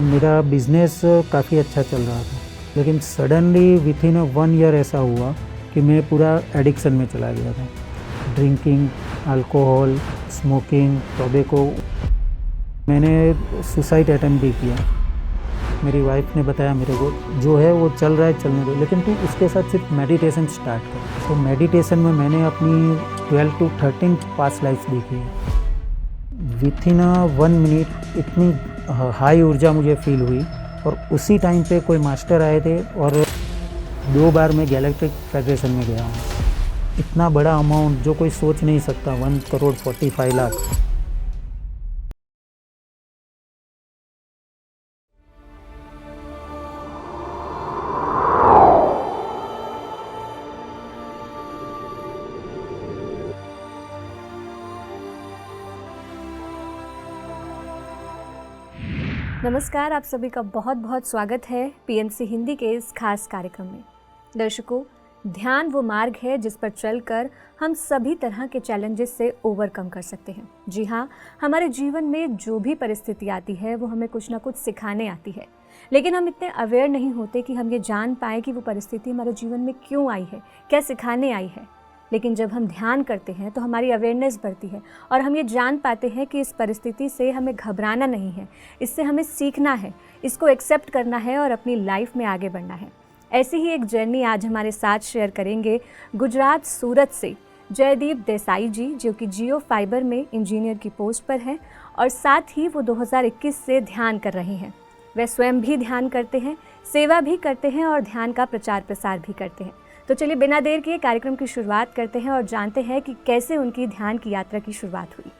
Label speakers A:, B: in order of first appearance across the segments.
A: मेरा बिज़नेस काफ़ी अच्छा चल रहा था, लेकिन सडनली विथिन 1 ईयर ऐसा हुआ कि मैं पूरा एडिक्शन में चला गया था। Drinking, alcohol, smoking, tobacco. मैंने सुसाइड अटेम्प्ट भी किया। मेरी वाइफ ने बताया मेरे को, जो है वो चल रहा है चलने दो, लेकिन तू उसके साथ सिर्फ मेडिटेशन स्टार्ट कर। तो मेडिटेशन में मैंने अपनी 12 to 13 पास्ट लाइफ देखी है। विथिन 1 मिनट इतनी हाई ऊर्जा मुझे फील हुई, और उसी टाइम पे कोई मास्टर आए थे, और 2 बार मैं गैलेक्टिक फेडरेशन में गया हूँ। इतना बड़ा अमाउंट जो कोई सोच नहीं सकता, 1,45,00,000।
B: नमस्कार, आप सभी का बहुत बहुत स्वागत है पीएनसी हिंदी के इस खास कार्यक्रम में। दर्शकों, ध्यान वो मार्ग है जिस पर चलकर हम सभी तरह के चैलेंजेस से ओवरकम कर सकते हैं। जी हाँ, हमारे जीवन में जो भी परिस्थिति आती है वो हमें कुछ ना कुछ सिखाने आती है, लेकिन हम इतने अवेयर नहीं होते कि हम ये जान पाए कि वो परिस्थिति हमारे जीवन में क्यों आई है, क्या सिखाने आई है। लेकिन जब हम ध्यान करते हैं तो हमारी अवेयरनेस बढ़ती है और हम ये जान पाते हैं कि इस परिस्थिति से हमें घबराना नहीं है, इससे हमें सीखना है, इसको एक्सेप्ट करना है और अपनी लाइफ में आगे बढ़ना है। ऐसी ही एक जर्नी आज हमारे साथ शेयर करेंगे गुजरात सूरत से जयदीप देसाई जी, जो कि जियो फाइबर में इंजीनियर की पोस्ट पर हैं और साथ ही वो 2021 से ध्यान कर रहे हैं। वे स्वयं भी ध्यान करते हैं, सेवा भी करते हैं और ध्यान का प्रचार प्रसार भी करते हैं। तो चलिए बिना देर किए कार्यक्रम की शुरुआत करते हैं और जानते हैं कि कैसे उनकी ध्यान की यात्रा की शुरुआत हुई।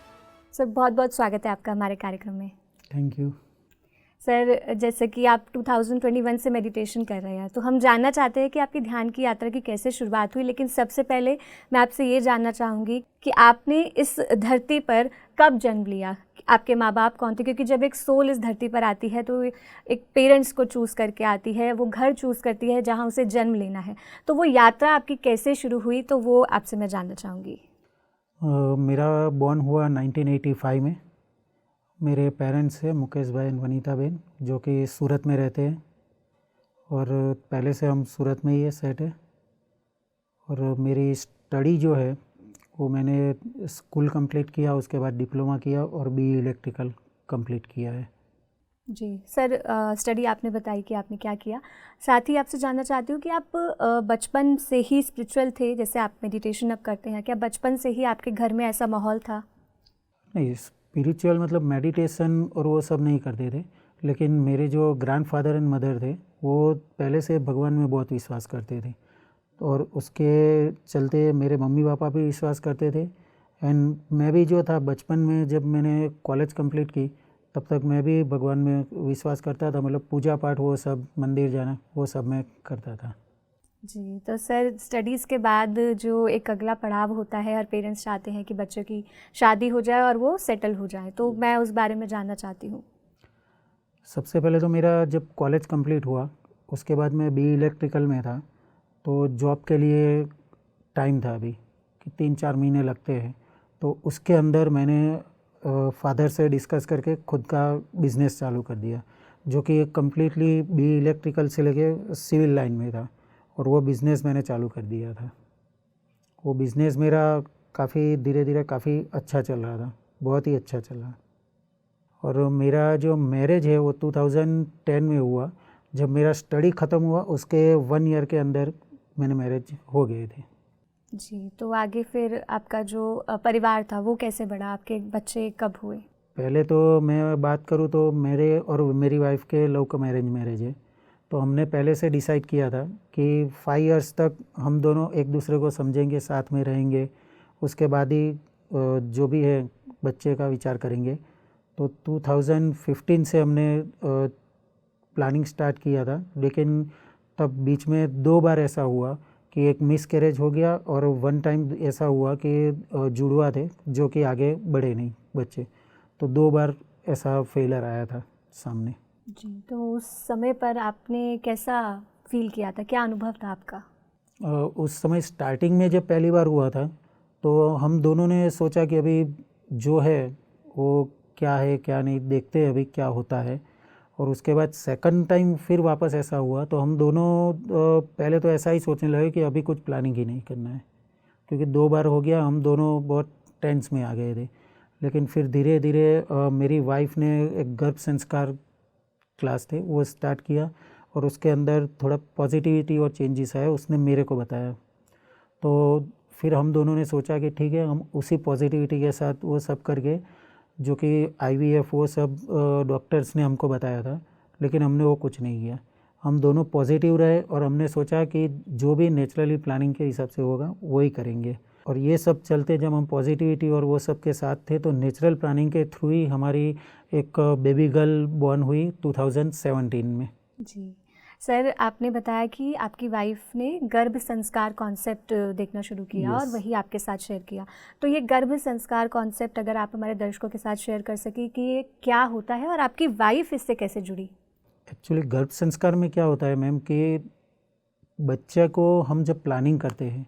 B: सर, बहुत बहुत स्वागत है आपका हमारे कार्यक्रम में।
A: Thank you.
B: सर, जैसे कि आप 2021 से मेडिटेशन कर रहे हैं, तो हम जानना चाहते हैं कि आपकी ध्यान की यात्रा की कैसे शुरुआत हुई। लेकिन सबसे पहले मैं आपसे ये जानना चाहूँगी कि आपने इस धरती पर कब जन्म लिया, आपके माँ बाप कौन थे? क्योंकि जब एक सोल इस धरती पर आती है तो एक पेरेंट्स को चूज़ करके आती है, वो घर चूज़ करती है जहाँ उसे जन्म लेना है। तो वो यात्रा आपकी कैसे शुरू हुई, तो वो आपसे मैं जानना चाहूँगी।
A: मेरा बॉर्न हुआ 1985 में। मेरे पेरेंट्स हैं मुकेश भाई एंड वनीता बहन, जो कि सूरत में रहते हैं, और पहले से हम सूरत में ही है सेट है। और मेरी स्टडी जो है वो मैंने स्कूल कंप्लीट किया, उसके बाद डिप्लोमा किया और बीई इलेक्ट्रिकल कंप्लीट किया है।
B: जी सर, स्टडी आपने बताई कि आपने क्या किया। साथ ही आपसे जानना चाहती हूँ कि आप बचपन से ही स्पिरिचुअल थे, जैसे आप मेडिटेशन अब करते हैं, क्या बचपन से ही आपके घर में ऐसा माहौल था?
A: नहीं, स्पिरिचुअल मतलब मेडिटेशन और वो सब नहीं करते थे, लेकिन मेरे जो ग्रैंडफादर एंड मदर थे वो पहले से भगवान में बहुत विश्वास करते थे, और उसके चलते मेरे मम्मी पापा भी विश्वास करते थे। एंड मैं भी जो था बचपन में, जब मैंने कॉलेज कंप्लीट की तब तक मैं भी भगवान में विश्वास करता था, मतलब पूजा पाठ वो सब, मंदिर जाना वो सब मैं करता था।
B: जी, तो सर स्टडीज़ के बाद जो एक अगला पड़ाव होता है, हर पेरेंट्स चाहते हैं कि बच्चों की शादी हो जाए और वो सेटल हो जाए, तो मैं उस बारे में जानना चाहती हूँ।
A: सबसे पहले तो मेरा जब कॉलेज कंप्लीट हुआ उसके बाद मैं बीई इलेक्ट्रिकल में था, तो जॉब के लिए टाइम था अभी कि 3-4 महीने लगते हैं। तो उसके अंदर मैंने फादर से डिस्कस करके खुद का बिज़नेस चालू कर दिया, जो कि कम्प्लीटली बीई इलेक्ट्रिकल से लेके सिविल लाइन में था, और वो बिज़नेस मैंने चालू कर दिया था। वो बिज़नेस मेरा काफ़ी धीरे धीरे काफ़ी अच्छा चल रहा था, बहुत ही अच्छा चल रहा। और मेरा जो मैरिज है वो 2010 में हुआ। जब मेरा स्टडी ख़त्म हुआ उसके 1 ईयर के अंदर मैंने मैरिज हो गए थे।
B: जी, तो आगे फिर आपका जो परिवार था वो कैसे बढ़ा, आपके बच्चे कब हुए?
A: पहले तो मैं बात करूँ तो मेरे और मेरी वाइफ के लव कम अरेंज मैरिज है। तो हमने पहले से डिसाइड किया था कि 5 इयर्स तक हम दोनों एक दूसरे को समझेंगे, साथ में रहेंगे, उसके बाद ही जो भी है बच्चे का विचार करेंगे। तो 2015 से हमने प्लानिंग स्टार्ट किया था, लेकिन तब बीच में 2 बार ऐसा हुआ कि एक मिसकैरेज हो गया, और 1 टाइम ऐसा हुआ कि जुड़वा थे जो कि आगे बढ़े नहीं बच्चे। तो 2 बार ऐसा फेलर आया था सामने।
B: जी, तो उस समय पर आपने कैसा फील किया था, क्या अनुभव था आपका?
A: उस समय स्टार्टिंग में जब पहली बार हुआ था तो हम दोनों ने सोचा कि अभी जो है वो क्या है क्या नहीं, देखते हैं अभी क्या होता है। और उसके बाद सेकंड टाइम फिर वापस ऐसा हुआ तो हम दोनों पहले तो ऐसा ही सोचने लगे कि अभी कुछ प्लानिंग ही नहीं करना है, क्योंकि 2 बार हो गया, हम दोनों बहुत टेंस में आ गए थे। लेकिन फिर धीरे धीरे मेरी वाइफ ने एक गर्भ संस्कार क्लास थे वो स्टार्ट किया और उसके अंदर थोड़ा पॉजिटिविटी और चेंजेस आए, उसने मेरे को बताया। तो फिर हम दोनों ने सोचा कि ठीक है, हम उसी पॉजिटिविटी के साथ वो सब करके, जो कि IVF वो सब डॉक्टर्स ने हमको बताया था, लेकिन हमने वो कुछ नहीं किया। हम दोनों पॉजिटिव रहे और हमने सोचा कि जो भी नेचुरली प्लानिंग के हिसाब से होगा वो ही करेंगे। और ये सब चलते जब हम पॉजिटिविटी और वो सब के साथ थे तो नेचुरल प्लानिंग के थ्रू ही हमारी एक बेबी गर्ल बॉर्न हुई 2017 में।
B: जी सर, आपने बताया कि आपकी वाइफ ने गर्भ संस्कार कॉन्सेप्ट देखना शुरू किया और वही आपके साथ शेयर किया। तो ये गर्भ संस्कार कॉन्सेप्ट अगर आप हमारे दर्शकों के साथ शेयर कर सकें कि ये क्या होता है और आपकी वाइफ इससे कैसे जुड़ी?
A: एक्चुअली गर्भ संस्कार में क्या होता है मैम कि बच्चे को हम जब प्लानिंग करते हैं,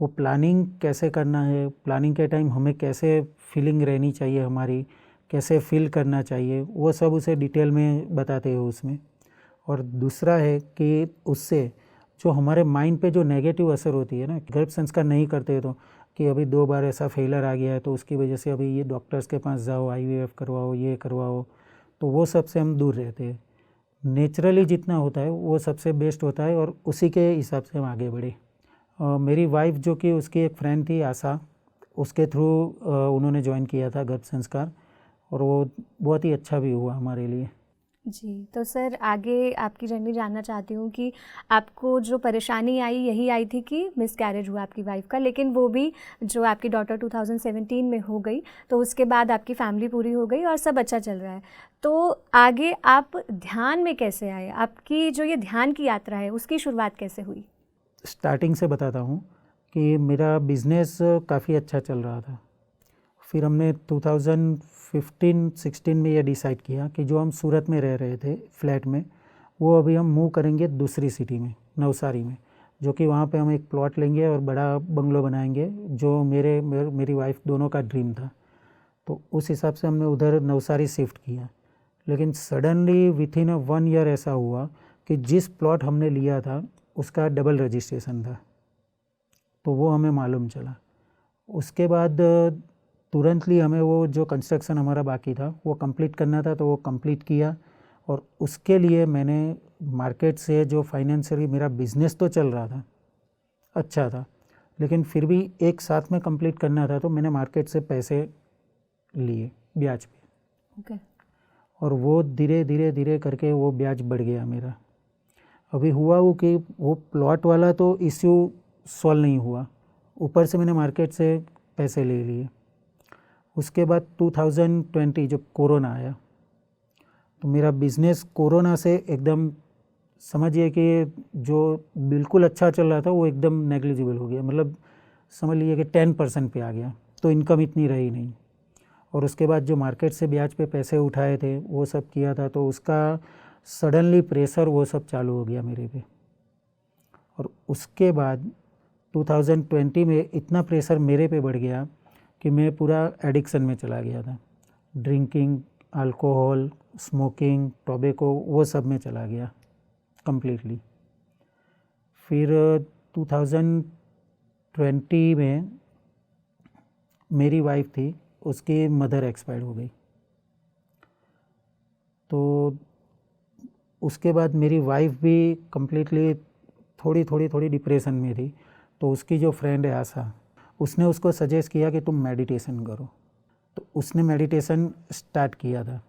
A: वो प्लानिंग कैसे करना है, प्लानिंग के टाइम हमें कैसे फीलिंग रहनी चाहिए, हमारी कैसे फील करना चाहिए, वो सब उसे डिटेल में बताते हैं उसमें। और दूसरा है कि उससे जो हमारे माइंड पे जो नेगेटिव असर होती है ना, गर्भ संस्कार नहीं करते तो कि अभी 2 बार ऐसा फेलर आ गया है तो उसकी वजह से अभी ये डॉक्टर्स के पास जाओ, IVF करवाओ, ये करवाओ, तो वो सब से हम दूर रहते हैं। नेचुरली जितना होता है वो सबसे बेस्ट होता है और उसी के हिसाब से हम आगे बढ़े। मेरी वाइफ जो कि उसकी एक फ्रेंड थी आशा, उसके थ्रू उन्होंने ज्वाइन किया था गर्भ संस्कार और वो बहुत ही अच्छा भी हुआ हमारे लिए।
B: जी, तो सर आगे आपकी जर्नी जानना चाहती हूँ कि आपको जो परेशानी आई यही आई थी कि मिसकैरेज हुआ आपकी वाइफ का, लेकिन वो भी जो आपकी डॉटर 2017 में हो गई तो उसके बाद आपकी फैमिली पूरी हो गई और सब अच्छा चल रहा है। तो आगे आप ध्यान में कैसे आए? आपकी जो ये ध्यान की यात्रा है उसकी शुरुआत कैसे हुई?
A: स्टार्टिंग से बताता हूँ कि मेरा बिज़नेस काफ़ी अच्छा चल रहा था। फिर हमने 2015-16 में ये डिसाइड किया कि जो हम सूरत में रह रहे थे फ्लैट में, वो अभी हम मूव करेंगे दूसरी सिटी में, नवसारी में, जो कि वहाँ पे हम एक प्लॉट लेंगे और बड़ा बंगलो बनाएंगे, जो मेरी वाइफ दोनों का ड्रीम था। तो उस हिसाब से हमने उधर नवसारी शिफ्ट किया। लेकिन सडनली विथिन 1 ईयर ऐसा हुआ कि जिस प्लॉट हमने लिया था उसका डबल रजिस्ट्रेशन था, तो वो हमें मालूम चला। उसके बाद तुरंतली हमें वो जो कंस्ट्रक्शन हमारा बाकी था वो कंप्लीट करना था, तो वो कंप्लीट किया। और उसके लिए मैंने मार्केट से जो फाइनेंशियली मेरा बिज़नेस तो चल रहा था, अच्छा था, लेकिन फिर भी एक साथ में कंप्लीट करना था, तो मैंने मार्केट से पैसे लिए ब्याज पे।
B: ओके।
A: और वो धीरे धीरे धीरे करके वो ब्याज बढ़ गया मेरा। अभी हुआ वो कि वो प्लॉट वाला तो इश्यू सॉल्व नहीं हुआ, ऊपर से मैंने मार्केट से पैसे ले लिए। उसके बाद 2020 जब कोरोना आया तो मेरा बिज़नेस कोरोना से एकदम, समझिए कि जो बिल्कुल अच्छा चल रहा था वो एकदम नेग्लिजिबल हो गया, मतलब समझ लीजिए कि 10% पे आ गया, तो इनकम इतनी रही नहीं। और उसके बाद जो मार्केट से ब्याज पे पैसे उठाए थे वो सब किया था, तो उसका सडनली प्रेशर वो सब चालू हो गया मेरे पे। और उसके बाद 2020 में इतना प्रेशर मेरे पे बढ़ गया कि मैं पूरा एडिक्शन में चला गया था। ड्रिंकिंग, अल्कोहल, स्मोकिंग, टोबैको, वो सब में चला गया कम्प्लीटली। फिर 2020 में मेरी वाइफ थी, उसकी मदर एक्सपायर हो गई। तो उसके बाद मेरी वाइफ भी कम्प्लीटली थोड़ी डिप्रेशन में थी। तो उसकी जो फ्रेंड है आशा, उसने उसको सजेस्ट किया कि तुम मेडिटेशन करो, तो उसने मेडिटेशन स्टार्ट किया था।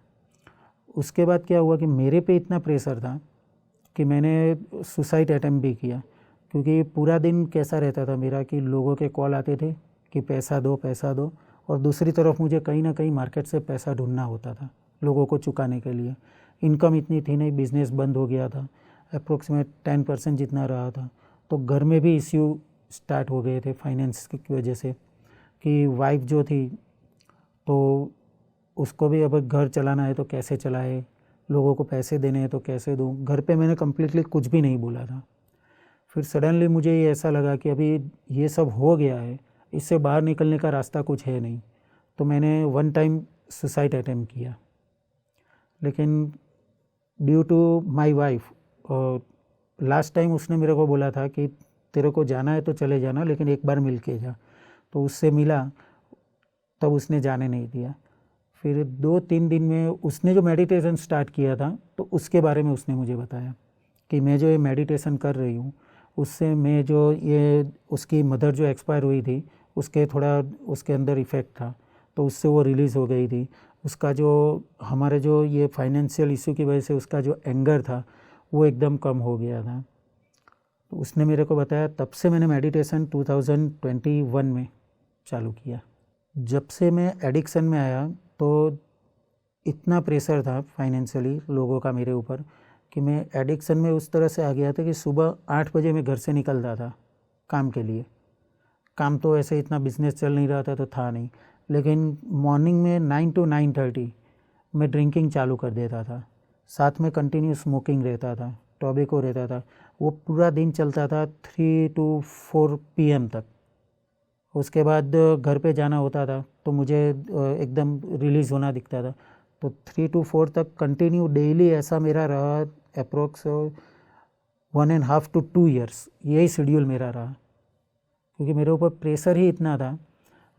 A: उसके बाद क्या हुआ कि मेरे पे इतना प्रेशर था कि मैंने सुसाइड अटेम्प्ट भी किया, क्योंकि पूरा दिन कैसा रहता था मेरा कि लोगों के कॉल आते थे कि पैसा दो, और दूसरी तरफ मुझे कहीं ना कहीं मार्केट से पैसा ढूंढना होता था लोगों को चुकाने के लिए। इनकम इतनी थी नहीं, बिज़नेस बंद हो गया था, अप्रोक्सीमेट 10% जितना रहा था। तो घर में भी इश्यू स्टार्ट हो गए थे फाइनेंस की वजह से, कि वाइफ जो थी तो उसको भी अब घर चलाना है तो कैसे चलाए, लोगों को पैसे देने हैं तो कैसे दूँ। घर पे मैंने कम्प्लीटली कुछ भी नहीं बोला था। फिर सडनली मुझे ये ऐसा लगा कि अभी ये सब हो गया है, इससे बाहर निकलने का रास्ता कुछ है नहीं, तो मैंने 1 टाइम सुसाइड अटेम्प्ट किया। लेकिन due to my wife, last time उसने मेरे को बोला था कि तेरे को जाना है तो चले जाना, लेकिन एक बार मिल के जा। तो उससे मिला, तब उसने जाने नहीं दिया। फिर 2-3 दिन में उसने जो मेडिटेशन स्टार्ट किया था, तो उसके बारे में उसने मुझे बताया कि मैं जो ये मेडिटेशन कर रही हूँ, उससे मैं जो ये उसकी मदर जो एक्सपायर हुई थी, उसके थोड़ा उसके अंदर इफ़ेक्ट था, तो उससे वो रिलीज़ हो गई थी। उसका जो हमारे जो ये फाइनेंशियल इशू की वजह से उसका जो एंगर था वो एकदम कम हो गया था। तो उसने मेरे को बताया, तब से मैंने मेडिटेशन 2021 में चालू किया। जब से मैं एडिक्शन में आया तो इतना प्रेशर था फाइनेंशियली लोगों का मेरे ऊपर कि मैं एडिक्शन में उस तरह से आ गया था कि सुबह 8 बजे मैं घर से निकलता था काम के लिए। काम तो ऐसे इतना बिजनेस चल नहीं रहा था तो था नहीं, लेकिन मॉर्निंग में 9 to 9:30 मैं ड्रिंकिंग चालू कर देता था। साथ में कंटिन्यू स्मोकिंग रहता था, टॉबैको रहता था। वो पूरा दिन चलता था 3 to 4 PM तक। उसके बाद घर पे जाना होता था तो मुझे एकदम रिलीज़ होना दिखता था। तो 3 to 4 तक कंटिन्यू डेली ऐसा मेरा रहा, अप्रोक्स 1.5 to 2 years यही शेड्यूल मेरा रहा। क्योंकि मेरे ऊपर प्रेशर ही इतना था,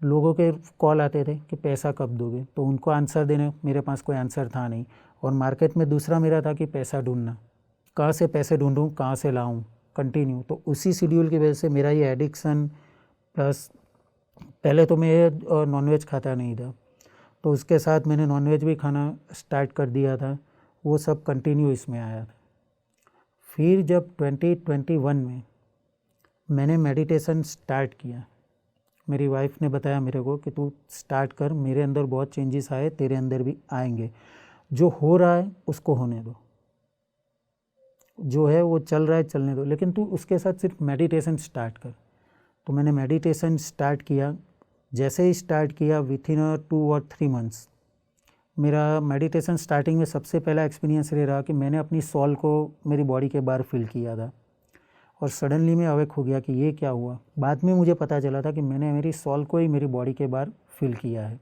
A: लोगों के कॉल आते थे कि पैसा कब दोगे, तो उनको आंसर देने, मेरे पास कोई आंसर था नहीं। और मार्केट में दूसरा मेरा था कि पैसा ढूंढना, कहाँ से पैसे ढूंढूं, कहाँ से लाऊं, कंटिन्यू। तो उसी शेड्यूल की वजह से मेरा ये एडिक्शन प्लस, पहले तो मैं नॉनवेज खाता नहीं था, तो उसके साथ मैंने नॉनवेज भी खाना स्टार्ट कर दिया था। वो सब कंटिन्यू इसमें आया था। फिर जब 2021 में मैंने मेडिटेशन स्टार्ट किया, मेरी वाइफ ने बताया मेरे को कि तू स्टार्ट कर, मेरे अंदर बहुत चेंजेस आए, तेरे अंदर भी आएंगे। जो हो रहा है उसको होने दो, जो है वो चल रहा है चलने दो, लेकिन तू उसके साथ सिर्फ मेडिटेशन स्टार्ट कर। तो मैंने मेडिटेशन स्टार्ट किया। जैसे ही स्टार्ट किया, विथिन 2 or 3 months मेरा मेडिटेशन स्टार्टिंग में सबसे पहला एक्सपीरियंस ये रहा कि मैंने अपनी सॉल को मेरी बॉडी के बाहर फील किया था, और सडनली मैं अवेक हो गया कि ये क्या हुआ। बाद में मुझे पता चला था कि मैंने मेरी सॉल को ही मेरी बॉडी के बाहर फील किया है।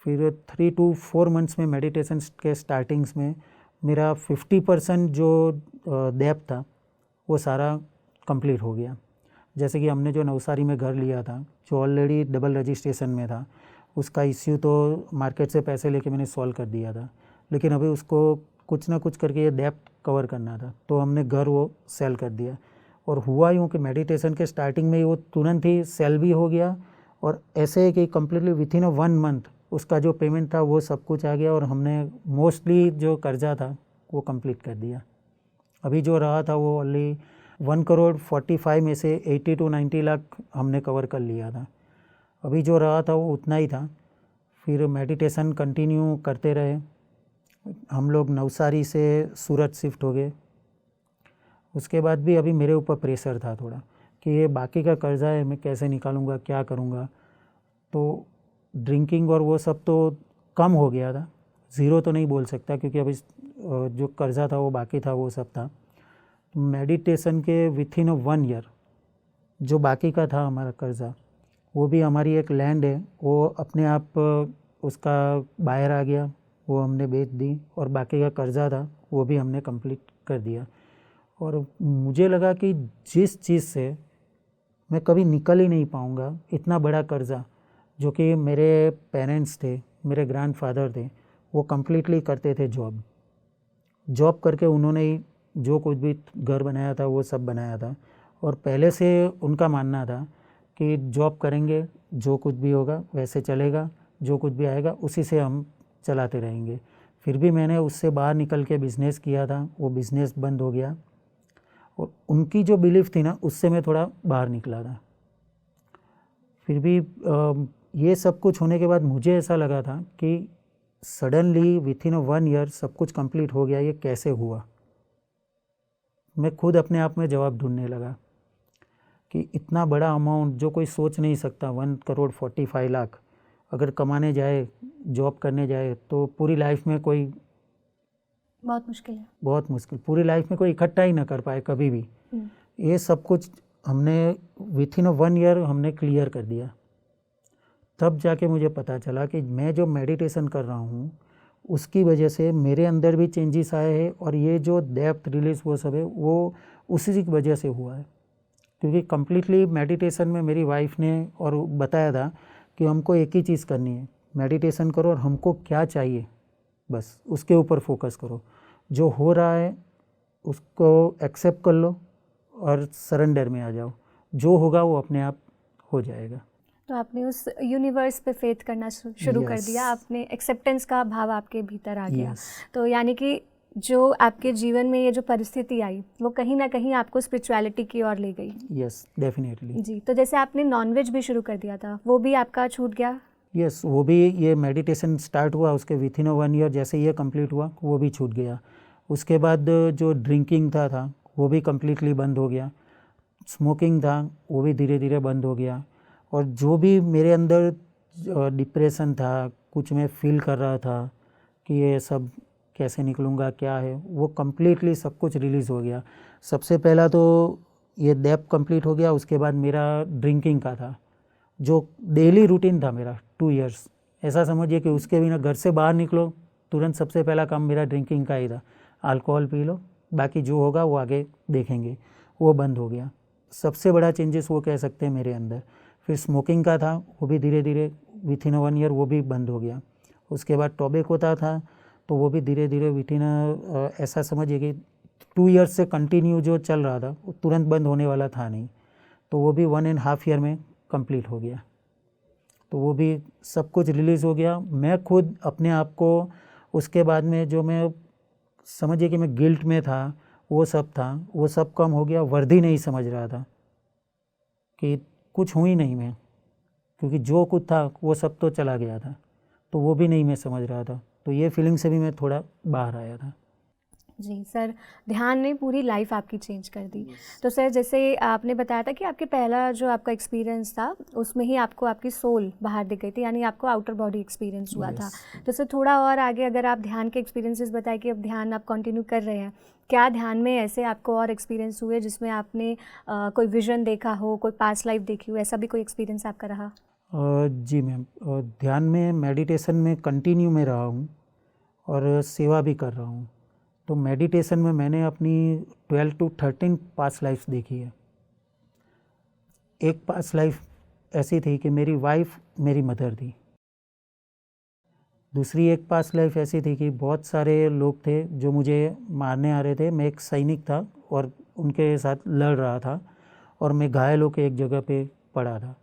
A: फिर 3 to 4 months में मेडिटेशन के स्टार्टिंग्स में मेरा 50% जो डेप्थ था वो सारा कंप्लीट हो गया। जैसे कि हमने जो नवसारी में घर लिया था, जो ऑलरेडी डबल रजिस्ट्रेशन में था, उसका इश्यू तो मार्केट से पैसे लेके मैंने सॉल्व कर दिया था, लेकिन अभी उसको कुछ ना कुछ करके ये डेप्थ कवर करना था, तो हमने घर वो सेल कर दिया। और हुआ यूँ कि मेडिटेशन के स्टार्टिंग में ही वो तुरंत ही सेल भी हो गया, और ऐसे है कि कम्प्लीटली विथिन 1 month उसका जो पेमेंट था वो सब कुछ आ गया, और हमने मोस्टली जो कर्जा था वो कंप्लीट कर दिया। अभी जो रहा था वो ओनली 1,45 में से 80 to 90 लाख हमने कवर कर लिया था। अभी जो रहा था वो उतना ही था। फिर मेडिटेशन कंटिन्यू करते रहे। हम लोग नवसारी से सूरत शिफ्ट हो गए। उसके बाद भी अभी मेरे ऊपर प्रेशर था थोड़ा कि ये बाकी का कर्जा है, मैं कैसे निकालूंगा, क्या करूंगा। तो ड्रिंकिंग और वो सब तो कम हो गया था, ज़ीरो तो नहीं बोल सकता क्योंकि अभी जो कर्जा था वो बाकी था, वो सब था। मेडिटेशन के विथिन 1 year जो बाकी का था हमारा कर्जा, वो भी हमारी एक लैंड है, वो अपने आप उसका बाहर आ गया, वो हमने बेच दी, और बाकी का कर्जा था वो भी हमने कंप्लीट कर दिया। और मुझे लगा कि जिस चीज़ से मैं कभी निकल ही नहीं पाऊँगा, इतना बड़ा कर्जा, जो कि मेरे पेरेंट्स थे, मेरे ग्रैंडफादर थे, वो कम्प्लीटली करते थे जॉब करके उन्होंने ही जो कुछ भी घर बनाया था वो सब बनाया था। और पहले से उनका मानना था कि जॉब करेंगे, जो कुछ भी होगा वैसे चलेगा, जो कुछ भी आएगा उसी से हम चलाते रहेंगे। फिर भी मैंने उससे बाहर निकल के बिज़नेस किया था, वो बिज़नेस बंद हो गया, और उनकी जो बिलीफ थी ना, उससे मैं थोड़ा बाहर निकला था। फिर भी ये सब कुछ होने के बाद मुझे ऐसा लगा था कि सडनली विथिन 1 year सब कुछ कंप्लीट हो गया, ये कैसे हुआ। मैं खुद अपने आप में जवाब ढूंढने लगा कि इतना बड़ा अमाउंट जो कोई सोच नहीं सकता, 1,45 लाख अगर कमाने जाए, जॉब करने जाए, तो पूरी लाइफ में कोई
B: बहुत मुश्किल है,
A: बहुत मुश्किल, पूरी लाइफ में कोई इकट्ठा ही ना कर पाए कभी भी। ये सब कुछ हमने विथिन 1 year हमने क्लियर कर दिया। तब जाके मुझे पता चला कि मैं जो मेडिटेशन कर रहा हूँ उसकी वजह से मेरे अंदर भी चेंजेस आए हैं, और ये जो डेप्थ रिलीज वो सब है वो उसी की वजह से हुआ है। क्योंकि कम्प्लीटली मेडिटेशन में मेरी वाइफ ने और बताया था कि हमको एक ही चीज़ करनी है, मेडिटेशन करो और हमको क्या चाहिए बस उसके ऊपर फोकस करो, जो हो रहा है उसको एक्सेप्ट कर लो और सरेंडर में आ जाओ, जो होगा वो अपने आप हो जाएगा।
B: तो आपने उस यूनिवर्स पे फेथ करना शुरू कर दिया, आपने एक्सेप्टेंस का भाव आपके भीतर आ गया। तो यानी कि जो आपके जीवन में ये जो परिस्थिति आई वो कहीं ना कहीं आपको स्पिरिचुअलिटी की ओर ले गई।
A: यस, डेफिनेटली
B: जी। तो जैसे आपने नॉनवेज भी शुरू कर दिया था, वो भी आपका छूट गया?
A: यस, वो भी, ये मेडिटेशन स्टार्ट हुआ उसके विथ इन 1 ईयर जैसे ये कंप्लीट हुआ वो भी छूट गया। उसके बाद जो ड्रिंकिंग था वो भी कम्प्लीटली बंद हो गया, स्मोकिंग था वो भी धीरे धीरे बंद हो गया, और जो भी मेरे अंदर डिप्रेशन था, कुछ मैं फील कर रहा था कि ये सब कैसे निकलूँगा क्या है, वो कम्प्लीटली सब कुछ रिलीज़ हो गया। सबसे पहला तो ये डेप कंप्लीट हो गया, उसके बाद मेरा ड्रिंकिंग का था जो डेली रूटीन था मेरा 2 इयर्स, ऐसा समझिए कि उसके बिना घर से बाहर निकलो तुरंत सबसे पहला काम मेरा ड्रिंकिंग का ही था, अल्कोहल पी लो, बाकी जो होगा वो आगे देखेंगे, वो बंद हो गया। सबसे बड़ा चेंजेस वो कह सकते हैं मेरे अंदर। फिर स्मोकिंग का था वो भी धीरे धीरे विथ इन 1 ईयर वो भी बंद हो गया। उसके बाद टोबैको था तो वो भी धीरे धीरे विथ इन ऐसा समझिए कि 2 इयर्स से कंटिन्यू जो चल रहा था वो तुरंत बंद होने वाला था नहीं, तो वो भी 1.5 ईयर में कंप्लीट हो गया। तो वो भी सब कुछ रिलीज़ हो गया। मैं खुद अपने आप को उसके बाद में जो मैं समझिए कि मैं गिल्ट में था वो सब था, वो सब कम हो गया। वर्दी नहीं समझ रहा था कि कुछ हुई नहीं मैं, क्योंकि जो कुछ था वो सब तो चला गया था, तो वो भी नहीं मैं समझ रहा था। तो ये फीलिंग से भी मैं थोड़ा बाहर आया था।
B: जी सर, ध्यान ने पूरी लाइफ आपकी चेंज कर दी। तो सर जैसे आपने बताया था कि आपके पहला जो आपका एक्सपीरियंस था उसमें ही आपको आपकी सोल बाहर दिख गई थी, यानी आपको आउटर बॉडी एक्सपीरियंस हुआ था। तो सर थोड़ा और आगे अगर आप ध्यान के एक्सपीरियंसेस बताएं कि अब ध्यान आप कंटिन्यू कर रहे हैं, क्या ध्यान में ऐसे आपको और एक्सपीरियंस हुए जिसमें आपने कोई विजन देखा हो, कोई पास्ट लाइफ देखी हो, ऐसा भी कोई एक्सपीरियंस आपका रहा?
A: जी मैम, ध्यान में मेडिटेशन में कंटिन्यू में रहा हूँ और सेवा भी कर रहा हूँ। तो मेडिटेशन में मैंने अपनी 12 to 13 पास्ट लाइफ्स देखी है। एक पास्ट लाइफ ऐसी थी कि मेरी वाइफ मेरी मदर थी। दूसरी एक पास्ट लाइफ ऐसी थी कि बहुत सारे लोग थे जो मुझे मारने आ रहे थे। मैं एक सैनिक था और उनके साथ लड़ रहा था और मैं घायल होकर एक जगह पे पड़ा था।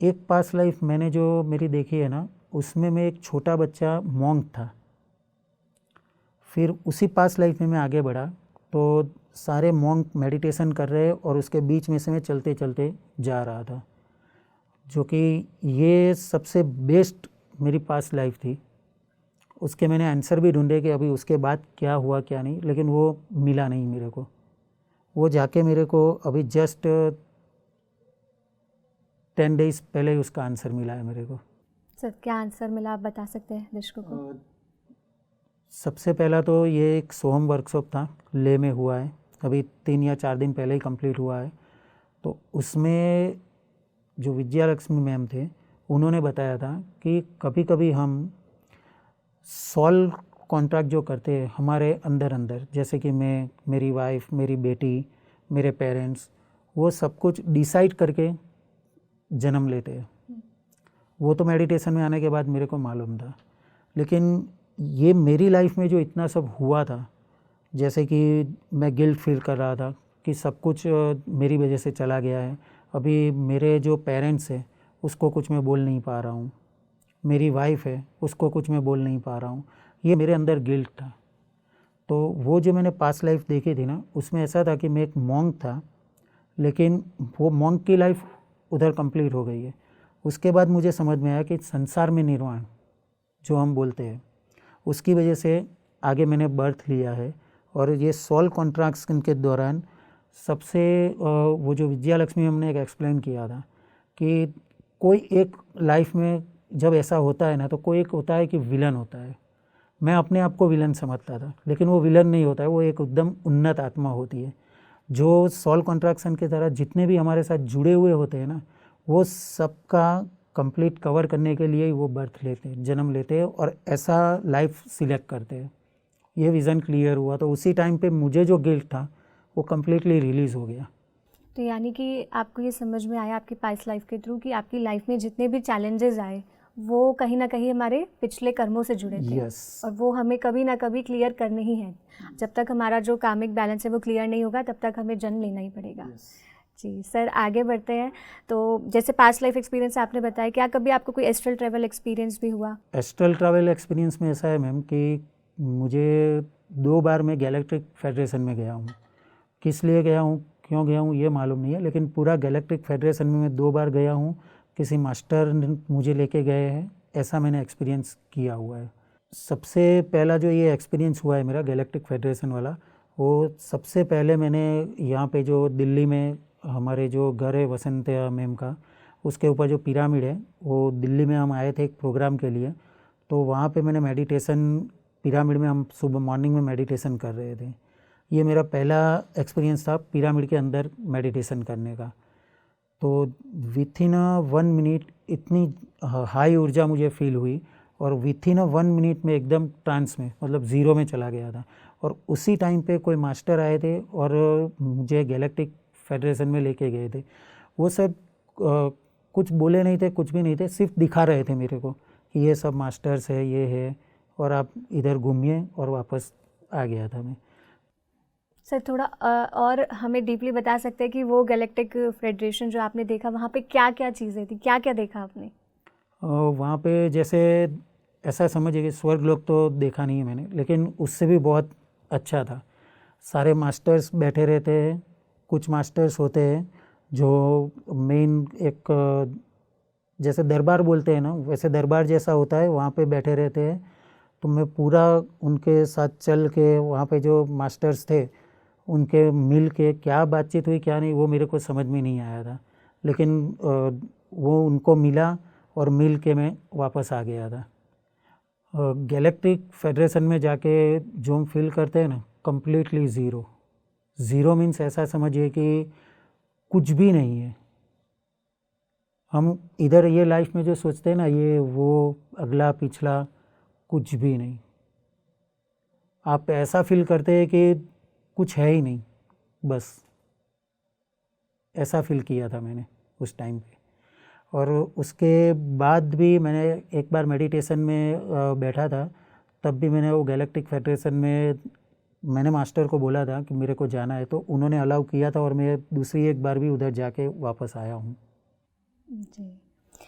A: एक पास्ट लाइफ मैंने जो मेरी देखी है ना, उसमें मैं एक छोटा बच्चा मॉन्क था। फिर उसी पास्ट लाइफ में मैं आगे बढ़ा तो सारे मॉन्क मेडिटेशन कर रहे और उसके बीच में से मैं चलते चलते जा रहा था, जो कि ये सबसे बेस्ट मेरी पास्ट लाइफ थी। उसके मैंने आंसर भी ढूंढे कि अभी उसके बाद क्या हुआ क्या नहीं, लेकिन वो मिला नहीं मेरे को। वो जाके मेरे को अभी जस्ट 10 डेज पहले ही उसका आंसर मिला है मेरे को।
B: सर क्या आंसर मिला, आप बता सकते हैं दर्शकों को?
A: सबसे पहला तो ये एक सोहम वर्कशॉप था, ले में हुआ है, अभी 3 या 4 दिन पहले ही कंप्लीट हुआ है। तो उसमें जो विजया लक्ष्मी मैम थे उन्होंने बताया था कि कभी कभी हम सोल कॉन्ट्रैक्ट जो करते हैं हमारे अंदर अंदर, जैसे कि मैं, मेरी वाइफ, मेरी बेटी, मेरे पेरेंट्स, वो सब कुछ डिसाइड करके जन्म लेते हैं। वो तो मेडिटेशन में आने के बाद मेरे को मालूम था, लेकिन ये मेरी लाइफ में जो इतना सब हुआ था, जैसे कि मैं गिल्ट फील कर रहा था कि सब कुछ मेरी वजह से चला गया है। अभी मेरे जो पेरेंट्स हैं उसको कुछ मैं बोल नहीं पा रहा हूँ, मेरी वाइफ है उसको कुछ मैं बोल नहीं पा रहा हूँ, ये मेरे अंदर गिल्ट था। तो वो जो मैंने पास्ट लाइफ देखी थी ना, उसमें ऐसा था कि मैं एक मॉन्क था, लेकिन वो मॉन्क की लाइफ उधर कंप्लीट हो गई है। उसके बाद मुझे समझ में आया कि संसार में निर्वाण जो हम बोलते हैं उसकी वजह से आगे मैंने बर्थ लिया है। और ये सोल कॉन्ट्रैक्शन के दौरान सबसे वो जो विजया लक्ष्मी हमने एक एक्सप्लेन किया था कि कोई एक लाइफ में जब ऐसा होता है ना, तो कोई एक होता है कि विलन होता है। मैं अपने आप को विलन समझता था, लेकिन वो विलन नहीं होता है, वो एक एकदम उन्नत आत्मा होती है जो सोल कॉन्ट्रैक्शन की तरह जितने भी हमारे साथ जुड़े हुए होते हैं ना, वो सबका कंप्लीट कवर करने के लिए ही वो बर्थ लेते हैं, जन्म लेते हैं और ऐसा लाइफ सिलेक्ट करते हैं। ये विज़न क्लियर हुआ तो उसी टाइम पे मुझे जो गिल्ट था वो कम्प्लीटली रिलीज़ हो गया।
B: तो यानी कि आपको ये समझ में आया आपकी पास्ट लाइफ के थ्रू कि आपकी लाइफ में जितने भी चैलेंजेस आए वो कहीं ना कहीं हमारे पिछले कर्मों से जुड़े थे।
A: Yes.
B: और वो हमें कभी ना कभी क्लियर करने ही हैं। जब तक हमारा जो कार्मिक बैलेंस है वो क्लियर नहीं होगा तब तक हमें जन्म लेना ही पड़ेगा। जी सर, आगे बढ़ते हैं। तो जैसे पास्ट लाइफ एक्सपीरियंस आपने बताया, क्या कभी आपको कोई एस्ट्रल ट्रैवल एक्सपीरियंस भी हुआ?
A: एस्ट्रल ट्रैवल एक्सपीरियंस में ऐसा है मैम कि मुझे 2 बार मैं गैलेक्ट्रिक फेडरेशन में गया हूँ। किस लिए गया हूँ, क्यों गया हूँ ये मालूम नहीं है, लेकिन पूरा गैलेक्ट्रिक फेडरेशन में मैं 2 बार गया हूँ। किसी मास्टर ने मुझे लेके गए हैं, ऐसा मैंने एक्सपीरियंस किया हुआ है। सबसे पहला जो ये एक्सपीरियंस हुआ है मेरा गैलेक्ट्रिक फेडरेशन वाला, वो सबसे पहले मैंने यहाँ पे जो दिल्ली में हमारे जो घर है वसंत मैम का, उसके ऊपर जो पिरामिड है, वो दिल्ली में हम आए थे एक प्रोग्राम के लिए। तो वहाँ पे मैंने मेडिटेशन, पिरामिड में हम सुबह मॉर्निंग में मेडिटेशन कर रहे थे। ये मेरा पहला एक्सपीरियंस था पिरामिड के अंदर मेडिटेशन करने का। तो विथिन 1 मिनट इतनी हाई ऊर्जा मुझे फील हुई और विथिन 1 मिनट में एकदम ट्रांस में, मतलब ज़ीरो में चला गया था। और उसी टाइम पे कोई मास्टर आए थे और मुझे गैलेक्टिक फेडरेशन में लेके गए थे। वो सब कुछ बोले नहीं थे, कुछ भी नहीं थे, सिर्फ दिखा रहे थे मेरे को कि ये सब मास्टर्स है, ये है, और आप इधर घूमिए, और वापस आ गया था मैं।
B: सर थोड़ा और हमें डीपली बता सकते हैं कि वो गैलेक्टिक फेडरेशन जो आपने देखा वहाँ पे क्या क्या चीज़ें थी, क्या क्या देखा आपने?
A: वहाँ पे जैसे ऐसा समझिए कि स्वर्ग लोक तो देखा नहीं है मैंने, लेकिन उससे भी बहुत अच्छा था। सारे मास्टर्स बैठे रहते हैं, कुछ मास्टर्स होते हैं जो मेन एक जैसे दरबार बोलते हैं ना, वैसे दरबार जैसा होता है, वहाँ पे बैठे रहते हैं। तो मैं पूरा उनके साथ चल के, वहाँ पे जो मास्टर्स थे उनके मिल के क्या बातचीत हुई क्या नहीं वो मेरे को समझ में नहीं आया था, लेकिन वो उनको मिला और मिल के मैं वापस आ गया था। गैलेक्टिक फेडरेशन में जाके जो हम फील करते हैं ना, कम्प्लीटली ज़ीरो। ज़ीरो मीन्स ऐसा समझिए कि कुछ भी नहीं है। हम इधर ये लाइफ में जो सोचते हैं ना, ये वो अगला पिछला, कुछ भी नहीं। आप ऐसा फील करते हैं कि कुछ है ही नहीं, बस ऐसा फील किया था मैंने उस टाइम पे। और उसके बाद भी मैंने एक बार मेडिटेशन में बैठा था, तब भी मैंने वो गैलेक्टिक फेडरेशन में मैंने मास्टर को बोला था कि मेरे को जाना है, तो उन्होंने अलाउ किया था और मैं दूसरी एक बार भी उधर जाके वापस आया हूँ।
B: जी